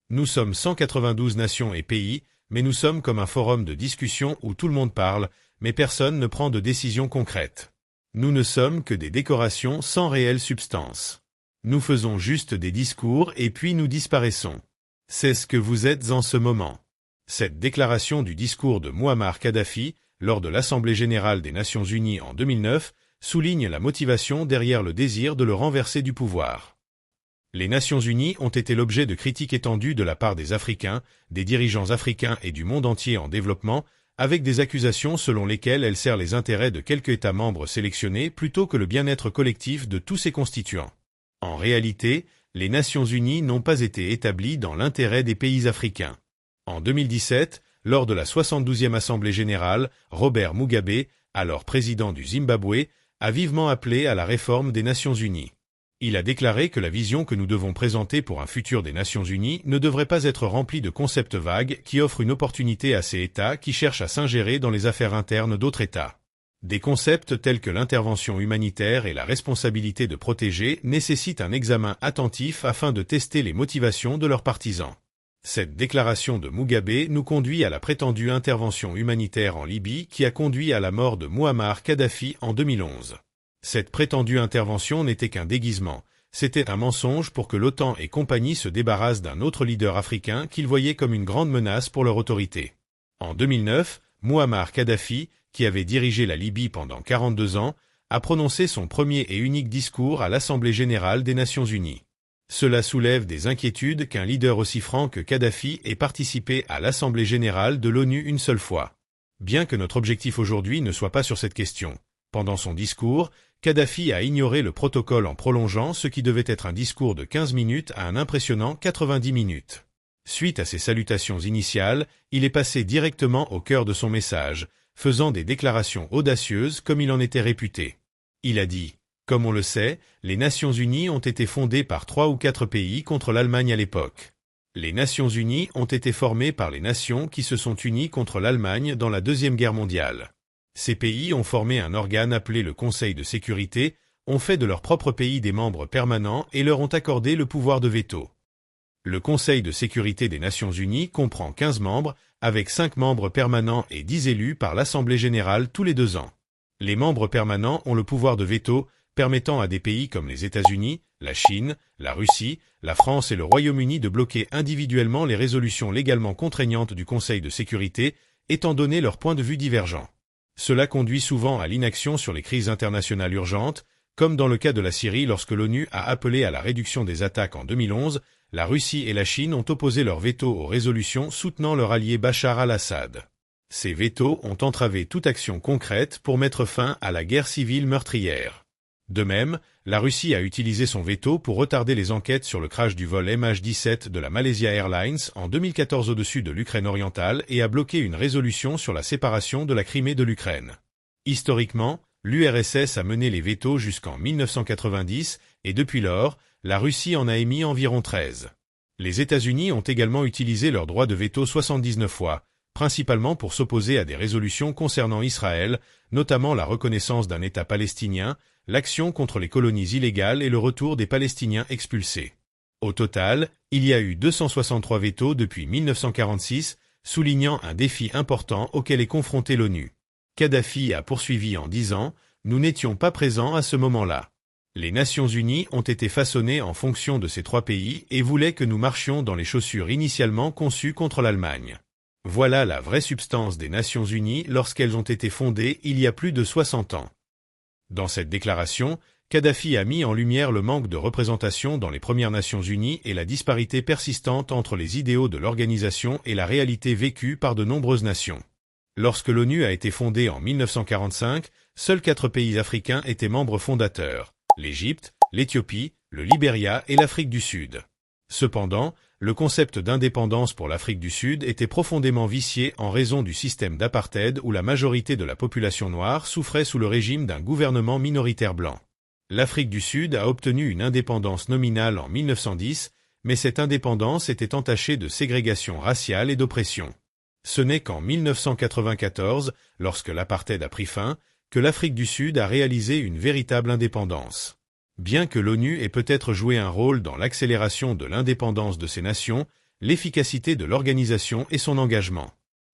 Nous sommes 192 nations et pays, mais nous sommes comme un forum de discussion où tout le monde parle, mais personne ne prend de décision concrète. Nous ne sommes que des décorations sans réelle substance. Nous faisons juste des discours et puis nous disparaissons. C'est ce que vous êtes en ce moment. Cette déclaration du discours de Mouammar Kadhafi, lors de l'Assemblée générale des Nations unies en 2009, souligne la motivation derrière le désir de le renverser du pouvoir. Les Nations unies ont été l'objet de critiques étendues de la part des Africains, des dirigeants africains et du monde entier en développement, avec des accusations selon lesquelles elle sert les intérêts de quelques États membres sélectionnés plutôt que le bien-être collectif de tous ses constituants. En réalité, les Nations unies n'ont pas été établies dans l'intérêt des pays africains. En 2017, lors de la 72e Assemblée générale, Robert Mugabe, alors président du Zimbabwe, a vivement appelé à la réforme des Nations unies. Il a déclaré que la vision que nous devons présenter pour un futur des Nations unies ne devrait pas être remplie de concepts vagues qui offrent une opportunité à ces États qui cherchent à s'ingérer dans les affaires internes d'autres États. Des concepts tels que l'intervention humanitaire et la responsabilité de protéger nécessitent un examen attentif afin de tester les motivations de leurs partisans. Cette déclaration de Mugabe nous conduit à la prétendue intervention humanitaire en Libye qui a conduit à la mort de Mouammar Kadhafi en 2011. Cette prétendue intervention n'était qu'un déguisement, c'était un mensonge pour que l'OTAN et compagnie se débarrassent d'un autre leader africain qu'ils voyaient comme une grande menace pour leur autorité. En 2009, Mouammar Kadhafi, qui avait dirigé la Libye pendant 42 ans, a prononcé son premier et unique discours à l'Assemblée générale des Nations unies. Cela soulève des inquiétudes qu'un leader aussi franc que Kadhafi ait participé à l'Assemblée générale de l'ONU une seule fois. Bien que notre objectif aujourd'hui ne soit pas sur cette question. Pendant son discours, Kadhafi a ignoré le protocole en prolongeant ce qui devait être un discours de 15 minutes à un impressionnant 90 minutes. Suite à ses salutations initiales, il est passé directement au cœur de son message, faisant des déclarations audacieuses comme il en était réputé. Il a dit « Comme on le sait, les Nations unies ont été fondées par 3 ou 4 pays contre l'Allemagne à l'époque. Les Nations unies ont été formées par les nations qui se sont unies contre l'Allemagne dans la Deuxième Guerre mondiale. Ces pays ont formé un organe appelé le Conseil de sécurité, ont fait de leur propre pays des membres permanents et leur ont accordé le pouvoir de veto. Le Conseil de sécurité des Nations unies comprend 15 membres, avec 5 membres permanents et 10 élus par l'Assemblée générale tous les 2 ans. Les membres permanents ont le pouvoir de veto, permettant à des pays comme les États-Unis, la Chine, la Russie, la France et le Royaume-Uni de bloquer individuellement les résolutions légalement contraignantes du Conseil de sécurité, étant donné leurs points de vue divergents. Cela conduit souvent à l'inaction sur les crises internationales urgentes, comme dans le cas de la Syrie lorsque l'ONU a appelé à la réduction des attaques en 2011, la Russie et la Chine ont opposé leur veto aux résolutions soutenant leur allié Bachar al-Assad. Ces vétos ont entravé toute action concrète pour mettre fin à la guerre civile meurtrière. De même, la Russie a utilisé son veto pour retarder les enquêtes sur le crash du vol MH17 de la Malaysia Airlines en 2014 au-dessus de l'Ukraine orientale et a bloqué une résolution sur la séparation de la Crimée de l'Ukraine. Historiquement, l'URSS a mené les vétos jusqu'en 1990 et depuis lors, la Russie en a émis environ 13. Les États-Unis ont également utilisé leur droit de veto 79 fois, principalement pour s'opposer à des résolutions concernant Israël, notamment la reconnaissance d'un État palestinien, l'action contre les colonies illégales et le retour des Palestiniens expulsés. Au total, il y a eu 263 vétos depuis 1946, soulignant un défi important auquel est confrontée l'ONU. Kadhafi a poursuivi en disant « Nous n'étions pas présents à ce moment-là. Les Nations unies ont été façonnées en fonction de ces 3 pays et voulaient que nous marchions dans les chaussures initialement conçues contre l'Allemagne. Voilà la vraie substance des Nations unies lorsqu'elles ont été fondées il y a plus de 60 ans. » Dans cette déclaration, Kadhafi a mis en lumière le manque de représentation dans les Premières Nations unies et la disparité persistante entre les idéaux de l'organisation et la réalité vécue par de nombreuses nations. Lorsque l'ONU a été fondée en 1945, seuls 4 pays africains étaient membres fondateurs, l'Égypte, l'Éthiopie, le Libéria et l'Afrique du Sud. Cependant, le concept d'indépendance pour l'Afrique du Sud était profondément vicié en raison du système d'apartheid où la majorité de la population noire souffrait sous le régime d'un gouvernement minoritaire blanc. L'Afrique du Sud a obtenu une indépendance nominale en 1910, mais cette indépendance était entachée de ségrégation raciale et d'oppression. Ce n'est qu'en 1994, lorsque l'apartheid a pris fin, que l'Afrique du Sud a réalisé une véritable indépendance. Bien que l'ONU ait peut-être joué un rôle dans l'accélération de l'indépendance de ces nations, l'efficacité de l'organisation et son engagement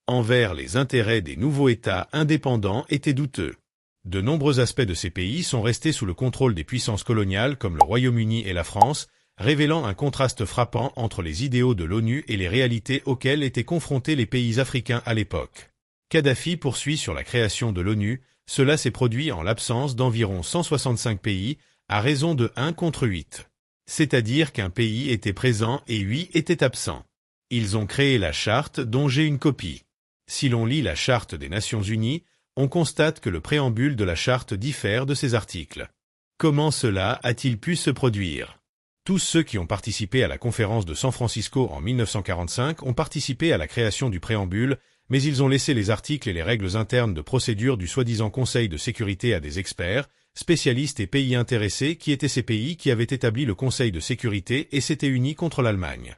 envers les intérêts des nouveaux États indépendants étaient douteux. De nombreux aspects de ces pays sont restés sous le contrôle des puissances coloniales comme le Royaume-Uni et la France, révélant un contraste frappant entre les idéaux de l'ONU et les réalités auxquelles étaient confrontés les pays africains à l'époque. Kadhafi poursuit sur la création de l'ONU, cela s'est produit en l'absence d'environ 165 pays, à raison de 1 contre 8. C'est-à-dire qu'un pays était présent et 8 étaient absents. Ils ont créé la charte dont j'ai une copie. Si l'on lit la charte des Nations Unies, on constate que le préambule de la charte diffère de ses articles. Comment cela a-t-il pu se produire? Tous ceux qui ont participé à la conférence de San Francisco en 1945 ont participé à la création du préambule, mais ils ont laissé les articles et les règles internes de procédure du soi-disant Conseil de sécurité à des experts, spécialistes et pays intéressés qui étaient ces pays qui avaient établi le Conseil de sécurité et s'étaient unis contre l'Allemagne.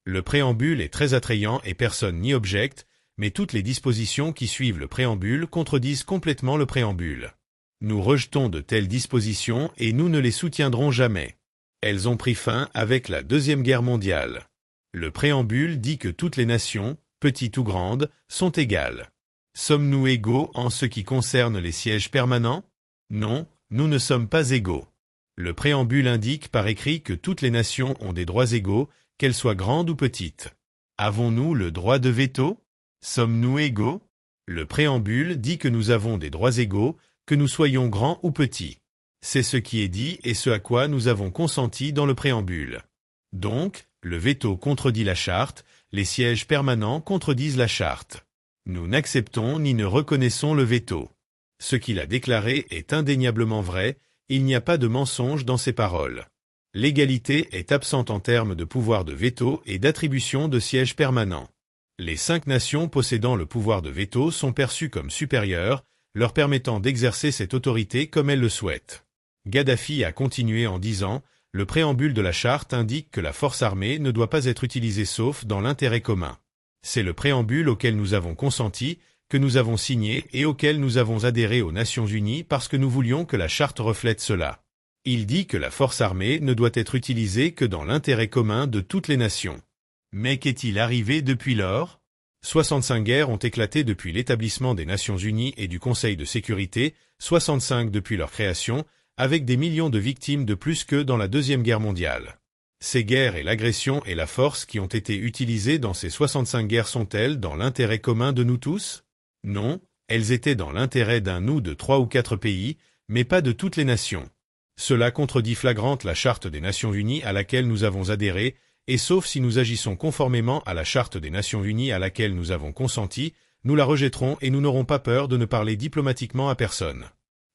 Le préambule est très attrayant et personne n'y objecte, mais toutes les dispositions qui suivent le préambule contredisent complètement le préambule. Nous rejetons de telles dispositions et nous ne les soutiendrons jamais. Elles ont pris fin avec la Deuxième Guerre mondiale. Le préambule dit que toutes les nations, petites ou grandes, sont égales. Sommes-nous égaux en ce qui concerne les sièges permanents? Non, nous ne sommes pas égaux. Le préambule indique par écrit que toutes les nations ont des droits égaux, qu'elles soient grandes ou petites. Avons-nous le droit de veto? Sommes-nous égaux? Le préambule dit que nous avons des droits égaux, que nous soyons grands ou petits. C'est ce qui est dit et ce à quoi nous avons consenti dans le préambule. Donc, le veto contredit la charte, les sièges permanents contredisent la charte. Nous n'acceptons ni ne reconnaissons le veto. Ce qu'il a déclaré est indéniablement vrai, il n'y a pas de mensonge dans ses paroles. L'égalité est absente en termes de pouvoir de veto et d'attribution de sièges permanents. Les 5 nations possédant le pouvoir de veto sont perçues comme supérieures, leur permettant d'exercer cette autorité comme elles le souhaitent. Kadhafi a continué en disant « Le préambule de la charte indique que la force armée ne doit pas être utilisée sauf dans l'intérêt commun. C'est le préambule auquel nous avons consenti, que nous avons signé et auquel nous avons adhéré aux Nations Unies parce que nous voulions que la charte reflète cela. Il dit que la force armée ne doit être utilisée que dans l'intérêt commun de toutes les nations. » Mais qu'est-il arrivé depuis lors? 65 guerres ont éclaté depuis l'établissement des Nations Unies et du Conseil de sécurité, 65 depuis leur création, avec des millions de victimes de plus que dans la Deuxième Guerre mondiale. Ces guerres et l'agression et la force qui ont été utilisées dans ces 65 guerres sont-elles dans l'intérêt commun de nous tous? Non, elles étaient dans l'intérêt d'un ou de 3 ou 4 pays, mais pas de toutes les nations. Cela contredit flagrante la Charte des Nations Unies à laquelle nous avons adhéré, et sauf si nous agissons conformément à la Charte des Nations Unies à laquelle nous avons consenti, nous la rejetterons et nous n'aurons pas peur de ne parler diplomatiquement à personne.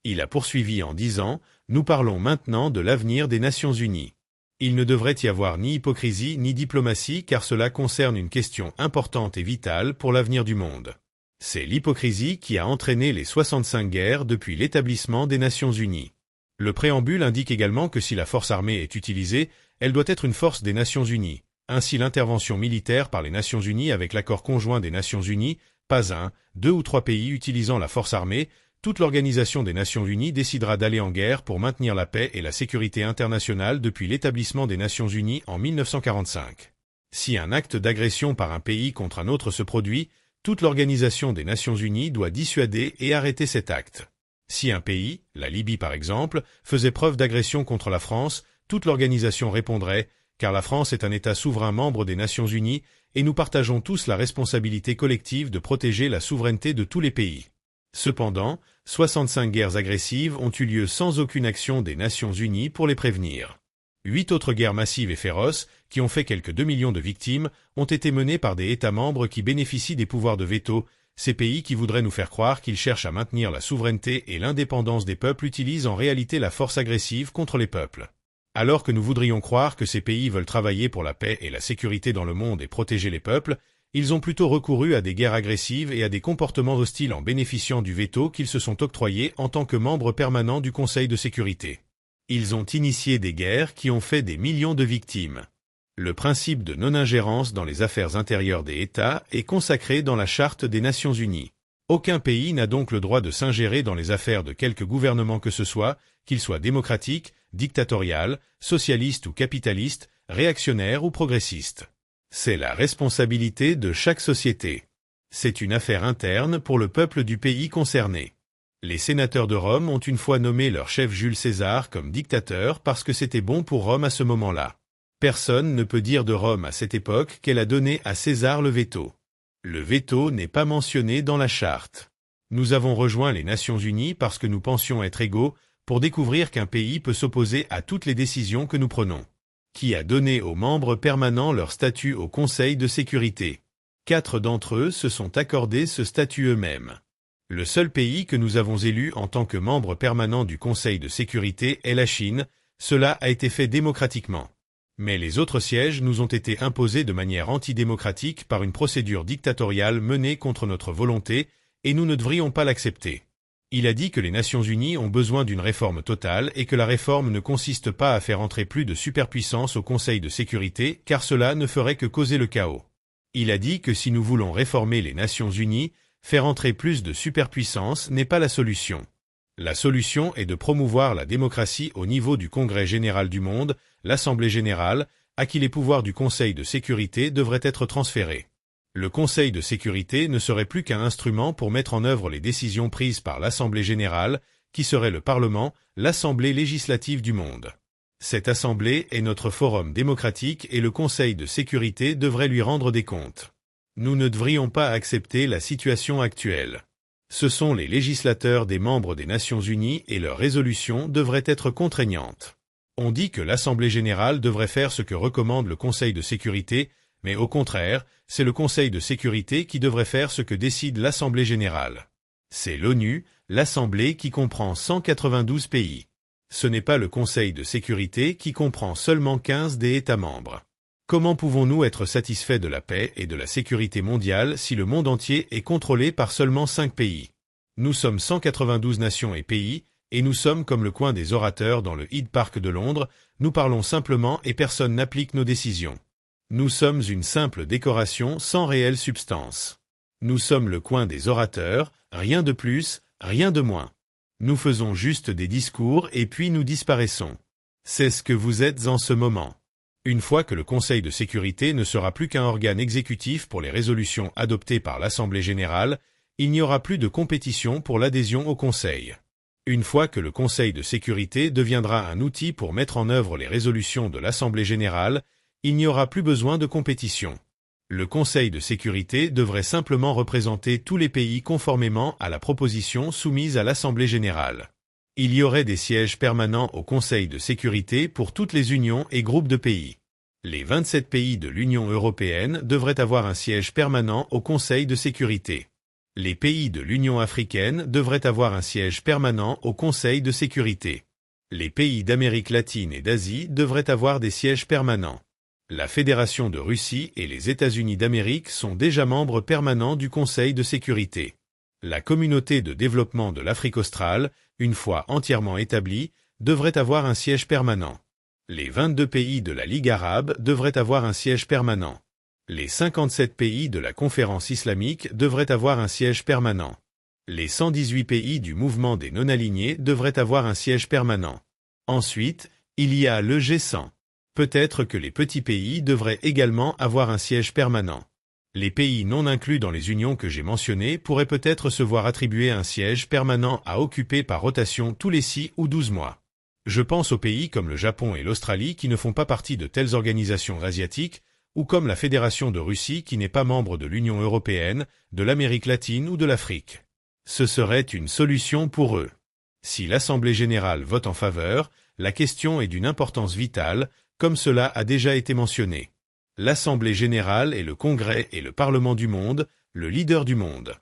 Il a poursuivi en disant « Nous parlons maintenant de l'avenir des Nations Unies. Il ne devrait y avoir ni hypocrisie ni diplomatie car cela concerne une question importante et vitale pour l'avenir du monde. C'est l'hypocrisie qui a entraîné les 65 guerres depuis l'établissement des Nations Unies. » Le préambule indique également que si la force armée est utilisée, elle doit être une force des Nations Unies. Ainsi l'intervention militaire par les Nations Unies avec l'accord conjoint des Nations Unies, pas 1, 2 ou 3 pays utilisant la force armée, toute l'Organisation des Nations Unies décidera d'aller en guerre pour maintenir la paix et la sécurité internationale depuis l'établissement des Nations Unies en 1945. Si un acte d'agression par un pays contre un autre se produit, toute l'Organisation des Nations Unies doit dissuader et arrêter cet acte. Si un pays, la Libye par exemple, faisait preuve d'agression contre la France, toute l'organisation répondrait, car la France est un État souverain membre des Nations Unies et nous partageons tous la responsabilité collective de protéger la souveraineté de tous les pays. Cependant, 65 guerres agressives ont eu lieu sans aucune action des Nations Unies pour les prévenir. 8 autres guerres massives et féroces, qui ont fait quelques 2 millions de victimes, ont été menées par des États membres qui bénéficient des pouvoirs de veto. Ces pays qui voudraient nous faire croire qu'ils cherchent à maintenir la souveraineté et l'indépendance des peuples utilisent en réalité la force agressive contre les peuples. Alors que nous voudrions croire que ces pays veulent travailler pour la paix et la sécurité dans le monde et protéger les peuples, ils ont plutôt recouru à des guerres agressives et à des comportements hostiles en bénéficiant du veto qu'ils se sont octroyés en tant que membres permanents du Conseil de sécurité. Ils ont initié des guerres qui ont fait des millions de victimes. Le principe de non-ingérence dans les affaires intérieures des États est consacré dans la Charte des Nations Unies. Aucun pays n'a donc le droit de s'ingérer dans les affaires de quelque gouvernement que ce soit, qu'il soit démocratique, dictatorial, socialiste ou capitaliste, réactionnaire ou progressiste. C'est la responsabilité de chaque société. C'est une affaire interne pour le peuple du pays concerné. Les sénateurs de Rome ont une fois nommé leur chef Jules César comme dictateur parce que c'était bon pour Rome à ce moment-là. Personne ne peut dire de Rome à cette époque qu'elle a donné à César le veto. Le veto n'est pas mentionné dans la charte. Nous avons rejoint les Nations Unies parce que nous pensions être égaux pour découvrir qu'un pays peut s'opposer à toutes les décisions que nous prenons. Qui a donné aux membres permanents leur statut au Conseil de sécurité. 4 d'entre eux se sont accordés ce statut eux-mêmes. Le seul pays que nous avons élu en tant que membre permanent du Conseil de sécurité est la Chine, cela a été fait démocratiquement. Mais les autres sièges nous ont été imposés de manière antidémocratique par une procédure dictatoriale menée contre notre volonté, et nous ne devrions pas l'accepter. Il a dit que les Nations Unies ont besoin d'une réforme totale et que la réforme ne consiste pas à faire entrer plus de superpuissance au Conseil de sécurité car cela ne ferait que causer le chaos. Il a dit que si nous voulons réformer les Nations Unies, faire entrer plus de superpuissance n'est pas la solution. La solution est de promouvoir la démocratie au niveau du Congrès général du monde, l'Assemblée générale, à qui les pouvoirs du Conseil de sécurité devraient être transférés. Le Conseil de sécurité ne serait plus qu'un instrument pour mettre en œuvre les décisions prises par l'Assemblée générale, qui serait le Parlement, l'Assemblée législative du monde. Cette Assemblée est notre forum démocratique et le Conseil de sécurité devrait lui rendre des comptes. Nous ne devrions pas accepter la situation actuelle. Ce sont les législateurs des membres des Nations Unies et leurs résolutions devraient être contraignantes. On dit que l'Assemblée générale devrait faire ce que recommande le Conseil de sécurité, mais au contraire, c'est le Conseil de sécurité qui devrait faire ce que décide l'Assemblée générale. C'est l'ONU, l'Assemblée qui comprend 192 pays. Ce n'est pas le Conseil de sécurité qui comprend seulement 15 des États membres. Comment pouvons-nous être satisfaits de la paix et de la sécurité mondiale si le monde entier est contrôlé par seulement 5 pays? Nous sommes 192 nations et pays, et nous sommes comme le coin des orateurs dans le Hyde Park de Londres, nous parlons simplement et personne n'applique nos décisions. Nous sommes une simple décoration sans réelle substance. Nous sommes le coin des orateurs, rien de plus, rien de moins. Nous faisons juste des discours et puis nous disparaissons. C'est ce que vous êtes en ce moment. Une fois que le Conseil de sécurité ne sera plus qu'un organe exécutif pour les résolutions adoptées par l'Assemblée générale, il n'y aura plus de compétition pour l'adhésion au Conseil. Une fois que le Conseil de sécurité deviendra un outil pour mettre en œuvre les résolutions de l'Assemblée générale, il n'y aura plus besoin de compétition. Le Conseil de sécurité devrait simplement représenter tous les pays conformément à la proposition soumise à l'Assemblée générale. Il y aurait des sièges permanents au Conseil de sécurité pour toutes les unions et groupes de pays. Les 27 pays de l'Union européenne devraient avoir un siège permanent au Conseil de sécurité. Les pays de l'Union africaine devraient avoir un siège permanent au Conseil de sécurité. Les pays d'Amérique latine et d'Asie devraient avoir des sièges permanents. La Fédération de Russie et les États-Unis d'Amérique sont déjà membres permanents du Conseil de sécurité. La communauté de développement de l'Afrique australe, une fois entièrement établie, devrait avoir un siège permanent. Les 22 pays de la Ligue arabe devraient avoir un siège permanent. Les 57 pays de la Conférence islamique devraient avoir un siège permanent. Les 118 pays du mouvement des non-alignés devraient avoir un siège permanent. Ensuite, il y a le G100. Peut-être que les petits pays devraient également avoir un siège permanent. Les pays non inclus dans les unions que j'ai mentionnées pourraient peut-être se voir attribuer un siège permanent à occuper par rotation tous les 6 ou 12 mois. Je pense aux pays comme le Japon et l'Australie qui ne font pas partie de telles organisations asiatiques, ou comme la Fédération de Russie qui n'est pas membre de l'Union européenne, de l'Amérique latine ou de l'Afrique. Ce serait une solution pour eux. Si l'Assemblée générale vote en faveur, la question est d'une importance vitale, comme cela a déjà été mentionné. L'Assemblée générale est le Congrès et le Parlement du monde, le leader du monde.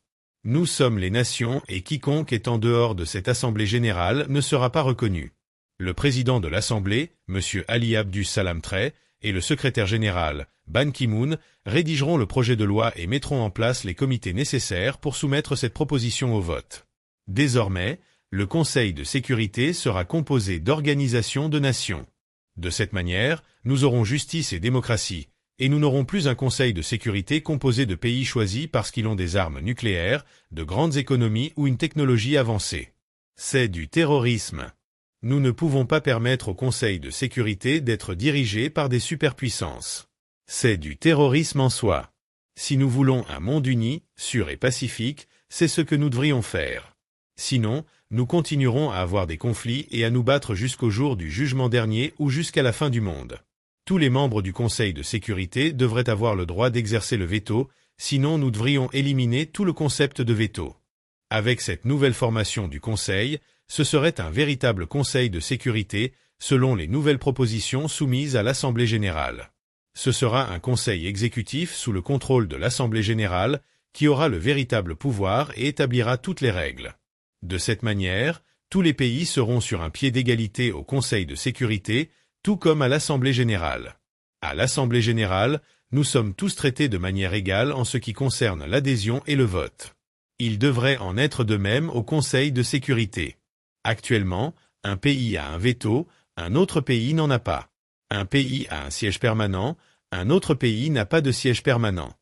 Nous sommes les nations et quiconque est en dehors de cette Assemblée générale ne sera pas reconnu. Le président de l'Assemblée, M. Ali Abdus Salam Tray, et le secrétaire général, Ban Ki-moon, rédigeront le projet de loi et mettront en place les comités nécessaires pour soumettre cette proposition au vote. Désormais, le Conseil de sécurité sera composé d'organisations de nations. De cette manière, nous aurons justice et démocratie, et nous n'aurons plus un Conseil de sécurité composé de pays choisis parce qu'ils ont des armes nucléaires, de grandes économies ou une technologie avancée. C'est du terrorisme. Nous ne pouvons pas permettre au Conseil de sécurité d'être dirigé par des superpuissances. C'est du terrorisme en soi. Si nous voulons un monde uni, sûr et pacifique, c'est ce que nous devrions faire. Sinon, nous continuerons à avoir des conflits et à nous battre jusqu'au jour du jugement dernier ou jusqu'à la fin du monde. Tous les membres du Conseil de sécurité devraient avoir le droit d'exercer le veto, sinon nous devrions éliminer tout le concept de veto. Avec cette nouvelle formation du Conseil, ce serait un véritable Conseil de sécurité, selon les nouvelles propositions soumises à l'Assemblée générale. Ce sera un Conseil exécutif sous le contrôle de l'Assemblée générale, qui aura le véritable pouvoir et établira toutes les règles. De cette manière, tous les pays seront sur un pied d'égalité au Conseil de sécurité, tout comme à l'Assemblée générale. À l'Assemblée générale, nous sommes tous traités de manière égale en ce qui concerne l'adhésion et le vote. Il devrait en être de même au Conseil de sécurité. Actuellement, un pays a un veto, un autre pays n'en a pas. Un pays a un siège permanent, un autre pays n'a pas de siège permanent.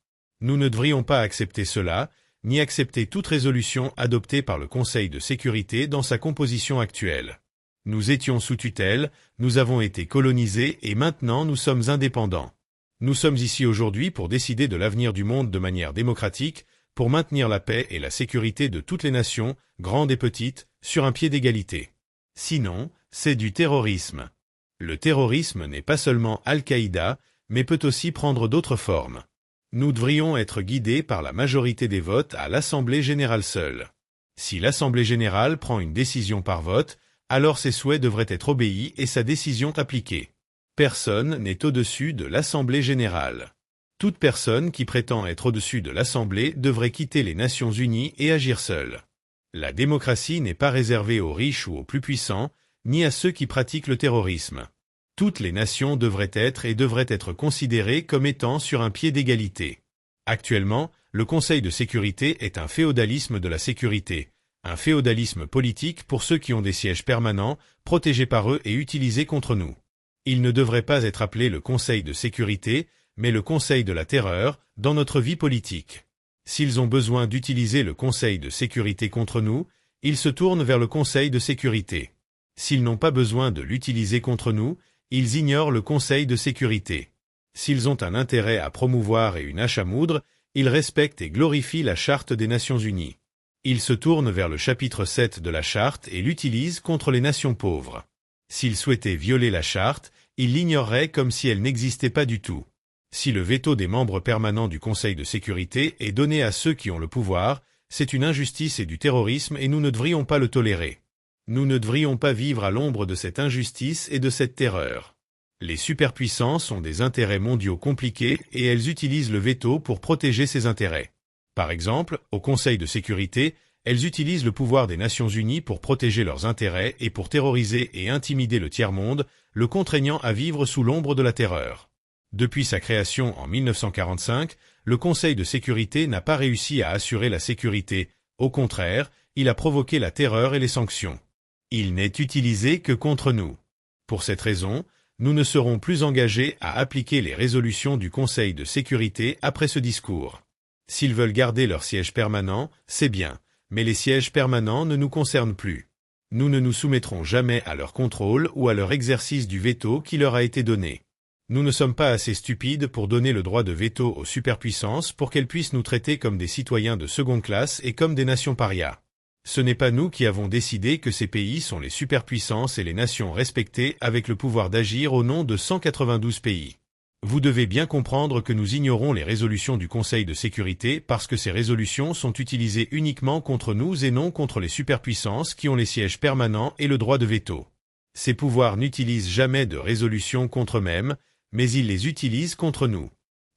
Nous ne devrions pas accepter cela, ni accepter toute résolution adoptée par le Conseil de sécurité dans sa composition actuelle. Nous étions sous tutelle, nous avons été colonisés et maintenant nous sommes indépendants. Nous sommes ici aujourd'hui pour décider de l'avenir du monde de manière démocratique, pour maintenir la paix et la sécurité de toutes les nations, grandes et petites, sur un pied d'égalité. Sinon, c'est du terrorisme. Le terrorisme n'est pas seulement Al-Qaïda, mais peut aussi prendre d'autres formes. Nous devrions être guidés par la majorité des votes à l'Assemblée générale seule. Si l'Assemblée générale prend une décision par vote, alors ses souhaits devraient être obéis et sa décision appliquée. Personne n'est au-dessus de l'Assemblée générale. Toute personne qui prétend être au-dessus de l'Assemblée devrait quitter les Nations unies et agir seule. La démocratie n'est pas réservée aux riches ou aux plus puissants, ni à ceux qui pratiquent le terrorisme. Toutes les nations devraient être considérées comme étant sur un pied d'égalité. Actuellement, le Conseil de sécurité est un féodalisme de la sécurité, un féodalisme politique pour ceux qui ont des sièges permanents, protégés par eux et utilisés contre nous. Il ne devrait pas être appelé le Conseil de sécurité, mais le Conseil de la terreur, dans notre vie politique. S'ils ont besoin d'utiliser le Conseil de sécurité contre nous, ils se tournent vers le Conseil de sécurité. S'ils n'ont pas besoin de l'utiliser contre nous, ils ignorent le Conseil de sécurité. S'ils ont un intérêt à promouvoir et une hache à moudre, ils respectent et glorifient la Charte des Nations Unies. Ils se tournent vers le chapitre 7 de la Charte et l'utilisent contre les nations pauvres. S'ils souhaitaient violer la Charte, ils l'ignoreraient comme si elle n'existait pas du tout. Si le veto des membres permanents du Conseil de sécurité est donné à ceux qui ont le pouvoir, c'est une injustice et du terrorisme et nous ne devrions pas le tolérer. Nous ne devrions pas vivre à l'ombre de cette injustice et de cette terreur. Les superpuissances ont des intérêts mondiaux compliqués et elles utilisent le veto pour protéger ces intérêts. Par exemple, au Conseil de sécurité, elles utilisent le pouvoir des Nations unies pour protéger leurs intérêts et pour terroriser et intimider le tiers-monde, le contraignant à vivre sous l'ombre de la terreur. Depuis sa création en 1945, le Conseil de sécurité n'a pas réussi à assurer la sécurité, au contraire, il a provoqué la terreur et les sanctions. Il n'est utilisé que contre nous. Pour cette raison, nous ne serons plus engagés à appliquer les résolutions du Conseil de sécurité après ce discours. S'ils veulent garder leur siège permanent, c'est bien, mais les sièges permanents ne nous concernent plus. Nous ne nous soumettrons jamais à leur contrôle ou à leur exercice du veto qui leur a été donné. Nous ne sommes pas assez stupides pour donner le droit de veto aux superpuissances pour qu'elles puissent nous traiter comme des citoyens de seconde classe et comme des nations parias. Ce n'est pas nous qui avons décidé que ces pays sont les superpuissances et les nations respectées avec le pouvoir d'agir au nom de 192 pays. Vous devez bien comprendre que nous ignorons les résolutions du Conseil de sécurité parce que ces résolutions sont utilisées uniquement contre nous et non contre les superpuissances qui ont les sièges permanents et le droit de veto. Ces pouvoirs n'utilisent jamais de résolutions contre eux-mêmes, mais ils les utilisent contre nous.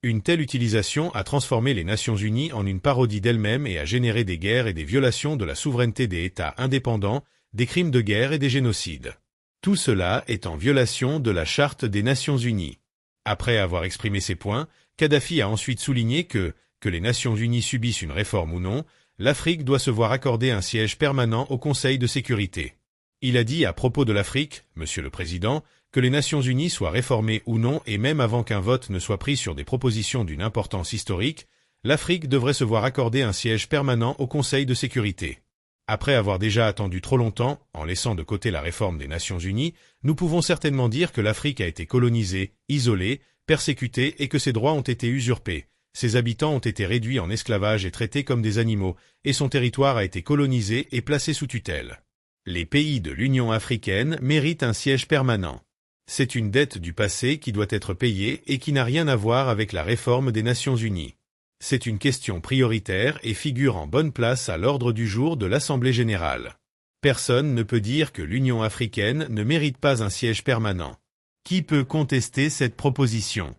Une telle utilisation a transformé les Nations Unies en une parodie d'elles-mêmes et a généré des guerres et des violations de la souveraineté des États indépendants, des crimes de guerre et des génocides. Tout cela est en violation de la Charte des Nations Unies. Après avoir exprimé ces points, Kadhafi a ensuite souligné que les Nations Unies subissent une réforme ou non, l'Afrique doit se voir accorder un siège permanent au Conseil de sécurité. Il a dit à propos de l'Afrique, Monsieur le Président, que les Nations Unies soient réformées ou non et même avant qu'un vote ne soit pris sur des propositions d'une importance historique, l'Afrique devrait se voir accorder un siège permanent au Conseil de sécurité. Après avoir déjà attendu trop longtemps, en laissant de côté la réforme des Nations Unies, nous pouvons certainement dire que l'Afrique a été colonisée, isolée, persécuté et que ses droits ont été usurpés. Ses habitants ont été réduits en esclavage et traités comme des animaux, et son territoire a été colonisé et placé sous tutelle. Les pays de l'Union africaine méritent un siège permanent. C'est une dette du passé qui doit être payée et qui n'a rien à voir avec la réforme des Nations Unies. C'est une question prioritaire et figure en bonne place à l'ordre du jour de l'Assemblée générale. Personne ne peut dire que l'Union africaine ne mérite pas un siège permanent. Qui peut contester cette proposition?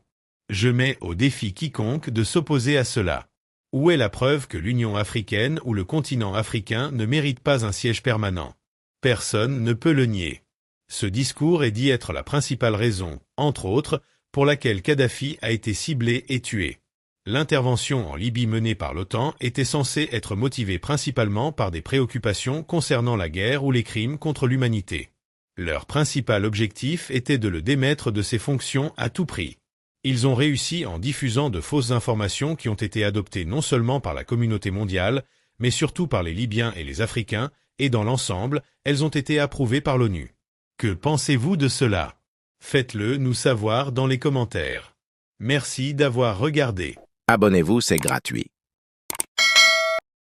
Je mets au défi quiconque de s'opposer à cela. Où est la preuve que l'Union africaine ou le continent africain ne mérite pas un siège permanent? Personne ne peut le nier. Ce discours est dit être la principale raison, entre autres, pour laquelle Kadhafi a été ciblé et tué. L'intervention en Libye menée par l'OTAN était censée être motivée principalement par des préoccupations concernant la guerre ou les crimes contre l'humanité. Leur principal objectif était de le démettre de ses fonctions à tout prix. Ils ont réussi en diffusant de fausses informations qui ont été adoptées non seulement par la communauté mondiale, mais surtout par les Libyens et les Africains, et dans l'ensemble, elles ont été approuvées par l'ONU. Que pensez-vous de cela? Faites-le nous savoir dans les commentaires. Merci d'avoir regardé. Abonnez-vous, c'est gratuit.